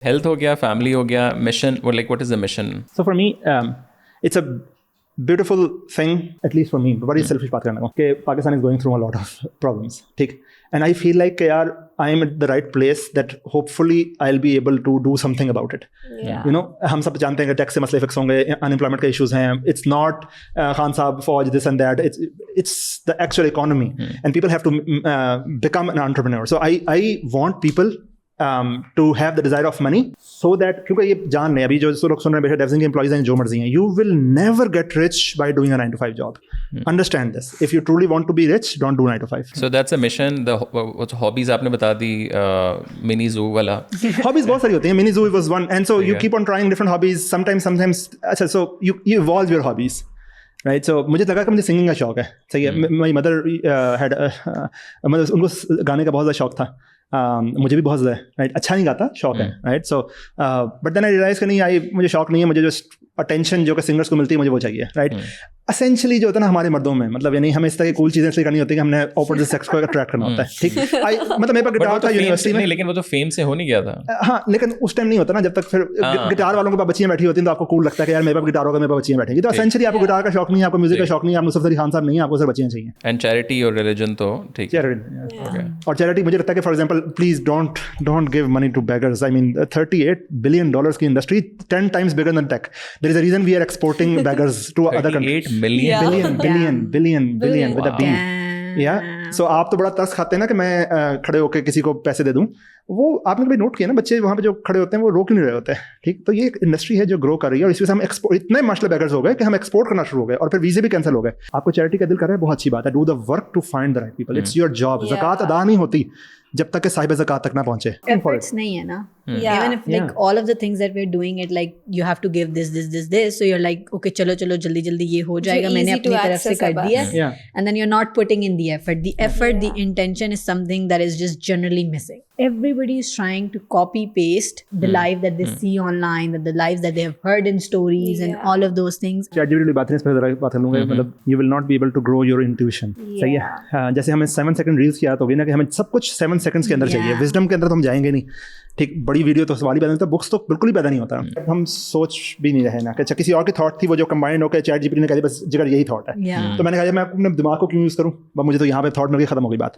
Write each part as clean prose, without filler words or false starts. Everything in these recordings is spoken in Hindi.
Health हो गया, family हो गया, mission, what is the mission? So for me, it's a beautiful thing, at least for me, very selfish बात करना कि Pakistan is going through a lot of problems, ठीक, and I feel like यार I am at the right place that hopefully I'll be able to do something about it. You know, हम सब जानते हैं कि टैक्स से मसले फिक्स होंगे, अनएम्प्लॉयमेंट के इश्यूज हैं, it's not खान साहब फौज this and that, it's the actual economy and people have to become an entrepreneur. So I want people to have the desire of money so that, क्योंकि ये जान रहे हैं अभी जो लोग सुन रहे हैं बेशक डेवजिंग के एम्प्लॉइज हैं जो मर्जी हैं, you will never get rich by doing a 9 to 5 job. Understand this. If you truly want to be rich, don't do 9 to 5. So that's a mission. The hobbies आपने बता दी, mini zoo वाला. Hobbies बहुत सारी होती हैं. Mini zoo was one, and so you keep on trying different hobbies. Sometimes अच्छा, so you evolve your hobbies. Right, so मुझे लगा कि मुझे सिंगिंग का शौक है, सही है. My mother had मतलब उनको गाने का बहुत ज़्यादा शौक था. मुझे भी बहुत ज़्यादा है, राइट, अच्छा नहीं गाता, शौक है, right. So but then I realise कि नहीं, मुझे शौक नहीं है, मुझे जस्ट अटेंशन जो कि सिंगर्स को मिलती है मुझे वो चाहिए, राइट. एसेंशियली जो होता है ना हमारे मर्दों में, मतलब यानी हमें इस तरह की कूल चीज़ें इसलिए करनी होती है कि हमने ऑपोजिट सेक्स को अट्रैक्ट करना होता है, ठीक. मतलब मेरे पास गिटार था यूनिवर्सिटी में, लेकिन वो तो फेम से हो नहीं गया था. हाँ, लेकिन उस टाइम नहीं होता ना, जब तक फिर गिटार वालों के पास बच्चियाँ बैठी होती हैं तो आपको कूल लगता है कि यार मेरे पास गिटार होगा, मेरे पास बच्चियाँ बैठेंगी. तो एसेंशियली आपको गिटार का शौक नहीं है, आपको म्यूजिक का शौक नहीं है, आप नुसरत अली खान साहब नहीं है, आपको सिर्फ बच्चियाँ चाहिए. एंड चैरिटी और रिलीजन तो ठीक है. और चैरिटी मुझे लगता है कि for example please don't give money to beggars. I mean $38 billion की इंडस्ट्री, 10 times bigger than tech. There is a reason we are exporting beggars to other countries. 38 billion with a B. Yeah. So आप तो बड़ा तरस खाते हैं ना कि मैं खड़े होकर किसी को पैसे दे दूं. वो आपने कभी नोट किया ना, बच्चे वहाँ पे जो खड़े होते हैं वो रोक नहीं रहे होते हैं, ठीक. तो ये एक इंडस्ट्री है जो ग्रो कर रही है और इसमें से हम एक्सपोर्ट, इतने माशाल्लाह बेगर्स हो गए कि हम एक्सपोर्ट करना शुरू हो गए और फिर वीजे भी कैंसिल हो गए. आपको चैरिटी का दिल कर रहा है, बहुत अच्छी बात है. Do the work to find the right people. It's your job. ज़कात अदा नहीं होती जब तक कि साहिब ज़कात तक ना पहुंचे. Efforts नहीं है ना. Even if like all of the things that we're doing it, like you have to give this, so you're like okay चलो जल्दी ये हो जाएगा, मैंने अपनी तरफ से कर दिया, and then you're not putting in the effort. The intention is something that is just generally missing. Everybody is trying to copy paste the life that they see online, the lives that they have heard in stories and all of those things. ChatGPT बात कर लूँगा, मतलब you will not be able to grow your intuition. सही है. जैसे हमें 7 second reels किया तो भी ना कि हमें सब कुछ 7 seconds के अंदर चाहिए. विजडम के अंदर तो हम जाएंगे नहीं, ठीक. बड़ी वीडियो तो सवाल ही पैदा नहीं होता, बुक्स तो बिल्कुल ही पैदा नहीं होता. हम सोच भी नहीं रहे ना कि अच्छा किसी और की थॉट थी वो जो कंबाइंड होकर ChatGPT ने कहा बस जिगर यही थॉट है. तो मैंने कहा मैं अपने दिमाग को क्यों यूज़ करूँ, मुझे तो यहाँ पे थॉट मिल गई, खत्म हो गई बात.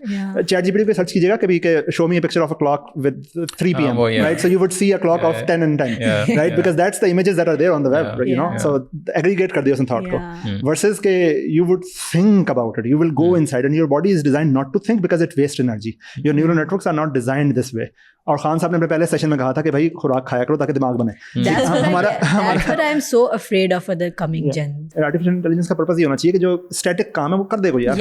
ChatGPT पे सर्च कीजिएगा कभी कि show me a picture of a clock with 3 p.m. Right, so you would see a clock of 10 and 10, right, because that's the images that are there on the web, you know. So aggregate कर दिया उसने thought को, versus के you would think about it, you will go inside, and your body is designed not to think because it wastes energy. Your neural networks are not designed this way. और खान साहब ने अपने पहले सेशन में कहा था कि भाई खुराक खाया करो ताकि दिमाग बने. That's what I'm so afraid of for the coming gen. Artificial intelligence का पर्पस ये होना चाहिए कि जो स्टैटिक काम है वो कर दे कोई यार.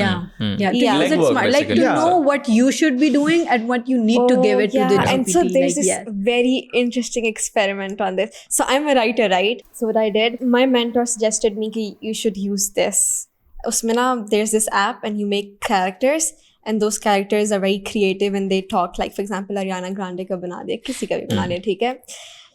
Because it's smart, like to know what you should be doing and what you need to give it to the GPT. And so there's this very interesting experiment on this. So I'm a writer, right? So what I did, my mentor suggested me कि you should use this. उसमें ना there's this app and you make characters. And those characters are very creative and they talk, like for example Ariana Grande का बना दिया, किसी का भी बना दिया, ठीक है.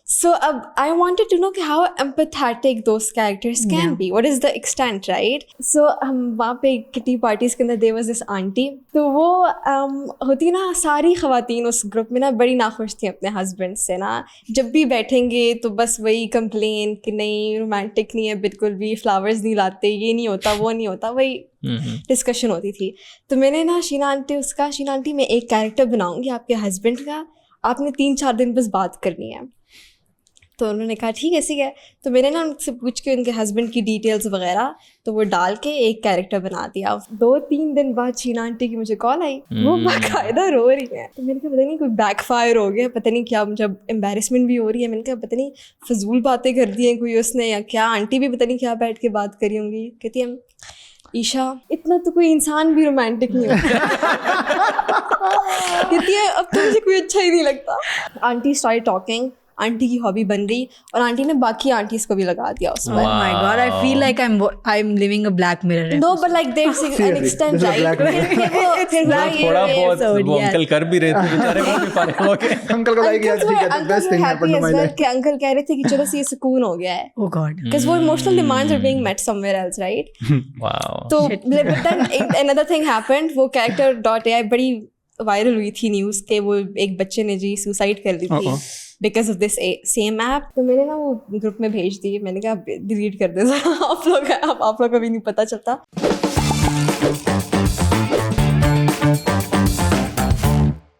So I wanted to know how empathetic those characters can be. What is the extent, right? So हम वहाँ पे किटी पार्टीज के अंदर there was this auntie. तो वो होती ना, सारी ख़वातीन उस ग्रुप में ना बड़ी नाखुश थी अपने हस्बैंड से ना. जब भी बैठेंगे तो बस वही कंप्लेन कि नहीं रोमांटिक नहीं है बिल्कुल भी, फ्लावर्स नहीं लाते, ये नहीं होता वो नहीं होता, वही डिस्कशन होती थी. तो मैंने ना शीना आंटी मैं एक कैरेक्टर बनाऊंगी आपके हस्बैंड का, आपने 3-4 दिन बस बात करनी है. तो उन्होंने कहा ठीक है. तो मैंने ना उनसे पूछ के उनके हस्बैंड की डिटेल्स वगैरह तो वो डाल के एक कैरेक्टर बना दिया. 2-3 दिन बाद शीना आंटी की मुझे कॉल आई, वो बाकायदा रो रही है. तो मैंने कहा पता नहीं कोई बैकफायर हो गया, पता नहीं क्या, मुझे एम्बेरसमेंट भी हो रही है. मैंने कहा पता नहीं फजूल बातें कर दी हैं कोई उसने या क्या, आंटी भी पता नहीं क्या बैठ के बात करी होंगी. कहती है ईशा इतना तो कोई इंसान भी रोमांटिक नहीं होता. कहती है अब तो मुझे कोई अच्छा ही नहीं लगता. आंटी स्टार्ट टॉकिंग, आंटी की हॉबी बन गई और आंटी ने बाकी आंटीज को भी लगा दिया उसमें. Oh my God, I feel like I'm living a Black Mirror. No, but like there's an extent, right? थोड़ा बहुत वो अंकल कर भी रहे थे बेचारे, वो भी फारिग हो गए. अंकल को लाइक यार ठीक है, best thing happened to my life. कि अंकल कह रहे थे कि चलो से ये सुकून हो गया है. Oh God. Because वो emotional demands are being met somewhere else, right? Wow. तो but then another thing happened. वो character.ai बड़ी वायरल हुई थी न्यूज़ के, वो एक बच्चे ने जी सुसाइड कर ली थी. because of this same app. तो मैंने ना वो ग्रुप में भेज दी, मैंने कहा डिलीट कर दे आप लोग को भी नहीं पता चलता.